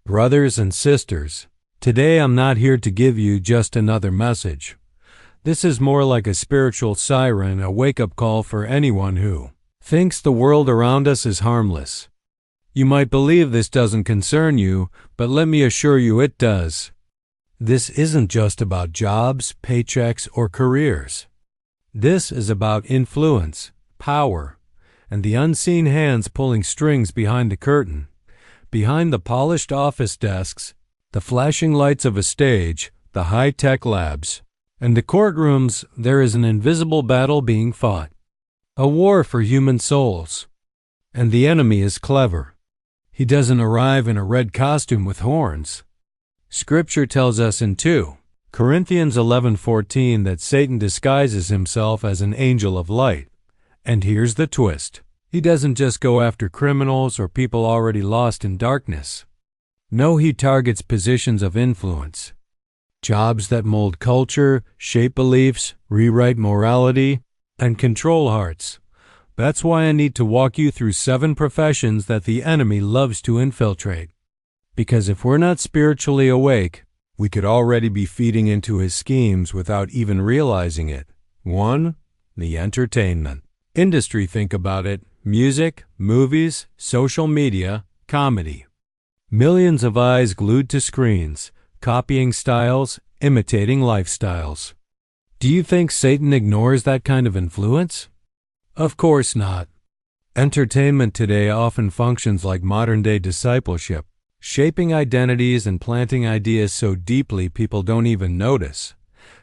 Brothers and sisters, today I'm not here to give you just another message. This is more like a spiritual siren, a wake-up call for anyone who thinks the world around us is harmless. You might believe this doesn't concern you, but let me assure you it does. This isn't just about jobs, paychecks, or careers. This is about influence, power, and the unseen hands pulling strings behind the curtain. Behind the polished office desks, the flashing lights of a stage, the high-tech labs, and the courtrooms, there is an invisible battle being fought. A war for human souls. And the enemy is clever. He doesn't arrive in a red costume with horns. Scripture tells us in 2 Corinthians 11:14 that Satan disguises himself as an angel of light. And here's the twist. He doesn't just go after criminals or people already lost in darkness. No, he targets positions of influence. Jobs that mold culture, shape beliefs, rewrite morality, and control hearts. That's why I need to walk you through 7 professions that the enemy loves to infiltrate. Because if we're not spiritually awake, we could already be feeding into his schemes without even realizing it. 1. The entertainment industry. Think about it. Music, movies, social media, comedy. Millions of eyes glued to screens, copying styles, imitating lifestyles. Do you think Satan ignores that kind of influence? Of course not. Entertainment today often functions like modern-day discipleship, shaping identities and planting ideas so deeply people don't even notice.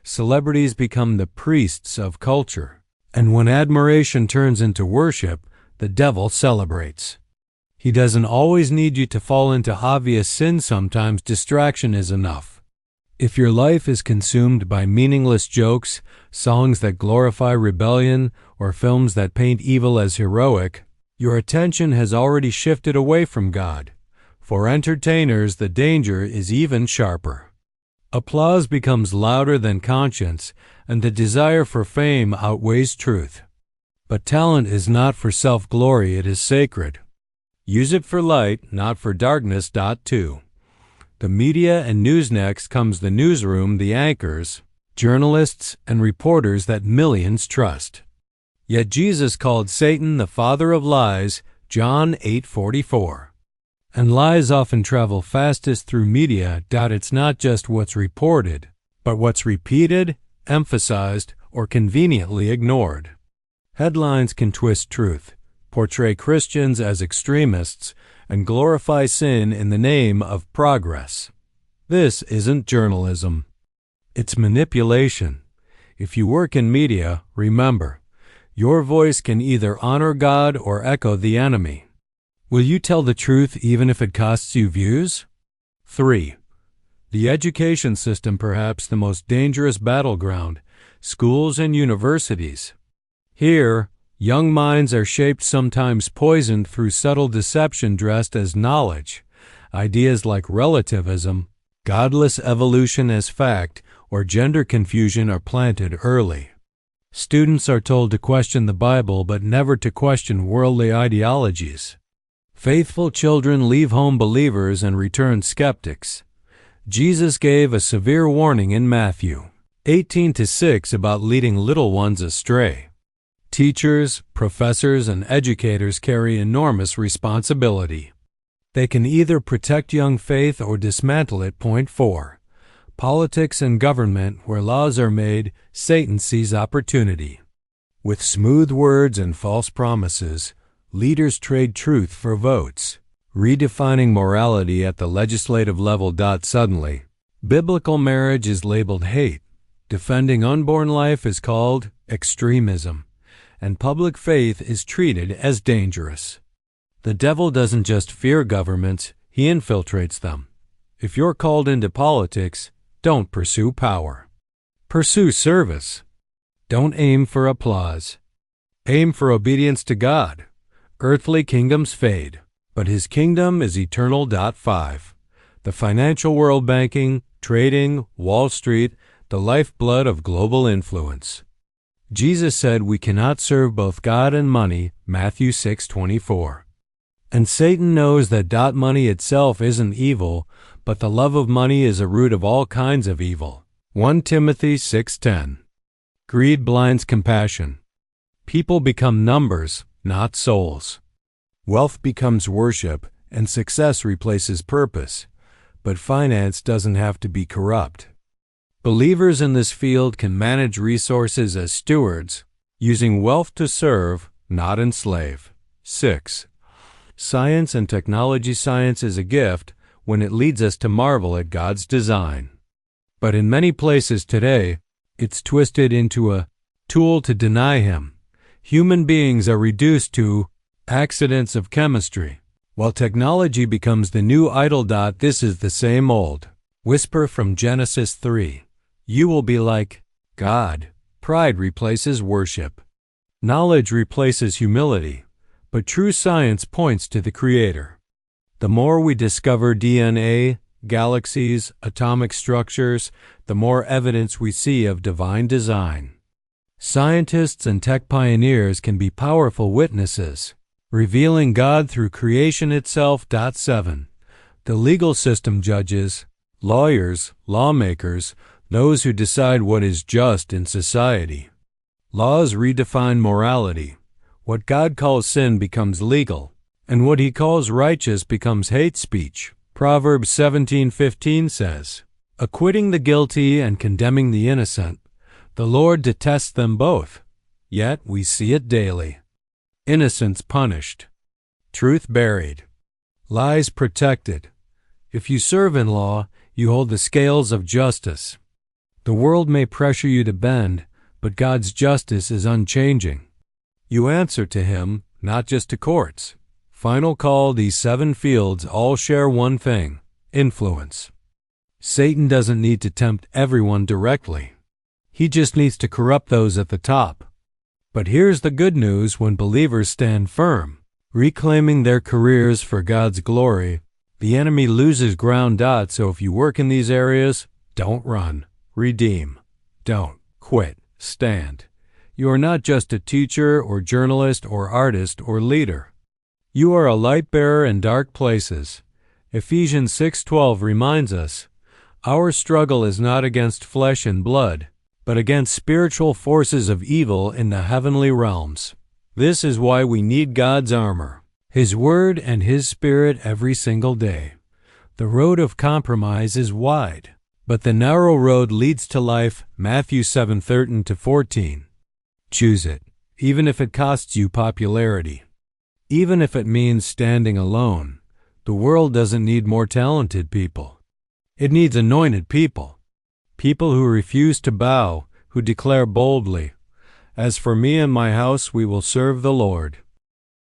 Celebrities become the priests of culture, and when admiration turns into worship, the devil celebrates. He doesn't always need you to fall into obvious sin. Sometimes distraction is enough. If your life is consumed by meaningless jokes, songs that glorify rebellion, or films that paint evil as heroic, your attention has already shifted away from God. For entertainers, the danger is even sharper. Applause becomes louder than conscience, and the desire for fame outweighs truth. But talent is not for self-glory, it is sacred. Use it for light, not for darkness. 2. The media and news. Next comes the newsroom, the anchors, journalists, and reporters that millions trust. Yet Jesus called Satan the father of lies, John 8:44. And lies often travel fastest through media. It's not just what's reported, but what's repeated, emphasized, or conveniently ignored. Headlines can twist truth, portray Christians as extremists, and glorify sin in the name of progress. This isn't journalism. It's manipulation. If you work in media, remember, your voice can either honor God or echo the enemy. Will you tell the truth even if it costs you views? 3. The education system, perhaps the most dangerous battleground, schools and universities. Here, young minds are shaped, sometimes poisoned, through subtle deception dressed as knowledge. Ideas like relativism, godless evolution as fact, or gender confusion are planted early. Students are told to question the Bible but never to question worldly ideologies. Faithful children leave home believers and return skeptics. Jesus gave a severe warning in Matthew 18:6 about leading little ones astray. Teachers, professors, and educators carry enormous responsibility. They can either protect young faith or dismantle it. 4. Politics and government. Where laws are made, Satan sees opportunity. With smooth words and false promises, leaders trade truth for votes, redefining morality at the legislative level. Suddenly, biblical marriage is labeled hate, defending unborn life is called extremism, and public faith is treated as dangerous. The devil doesn't just fear governments, he infiltrates them. If you're called into politics, don't pursue power. Pursue service. Don't aim for applause. Aim for obedience to God. Earthly kingdoms fade, but his kingdom is eternal. 5. The financial world. Banking, trading, Wall Street, the lifeblood of global influence. Jesus said we cannot serve both God and money, Matthew 6:24. And Satan knows that money itself isn't evil, but the love of money is a root of all kinds of evil. 1 Timothy 6:10. Greed blinds compassion. People become numbers, not souls. Wealth becomes worship, and success replaces purpose. But finance doesn't have to be corrupt. Believers in this field can manage resources as stewards, using wealth to serve, not enslave. 6. Science and technology. Science is a gift when it leads us to marvel at God's design. But in many places today, it's twisted into a tool to deny Him. Human beings are reduced to accidents of chemistry, while technology becomes the new idol. This is the same old whisper from Genesis 3. You will be like God. Pride replaces worship. Knowledge replaces humility, but true science points to the Creator. The more we discover DNA, galaxies, atomic structures, the more evidence we see of divine design. Scientists and tech pioneers can be powerful witnesses, revealing God through creation itself. 7. The legal system. Judges, lawyers, lawmakers, those who decide what is just in society. Laws redefine morality. What God calls sin becomes legal, and what He calls righteous becomes hate speech. Proverbs 17:15 says, acquitting the guilty and condemning the innocent, the Lord detests them both, yet we see it daily. Innocence punished, truth buried, lies protected. If you serve in law, you hold the scales of justice. The world may pressure you to bend, but God's justice is unchanging. You answer to Him, not just to courts. Final call. These 7 fields all share one thing: influence. Satan doesn't need to tempt everyone directly. He just needs to corrupt those at the top. But here's the good news: when believers stand firm, reclaiming their careers for God's glory, the enemy loses ground. So if you work in these areas, don't run. Redeem. Don't quit. Stand. You are not just a teacher or journalist or artist or leader. You are a light bearer in dark places. Ephesians 6:12 reminds us, our struggle is not against flesh and blood, but against spiritual forces of evil in the heavenly realms. This is why we need God's armor, His Word and His Spirit every single day. The road of compromise is wide, but the narrow road leads to life. Matthew 7:13-14. Choose it, even if it costs you popularity. Even if it means standing alone. The world doesn't need more talented people. It needs anointed people. People who refuse to bow, who declare boldly, as for me and my house, we will serve the Lord.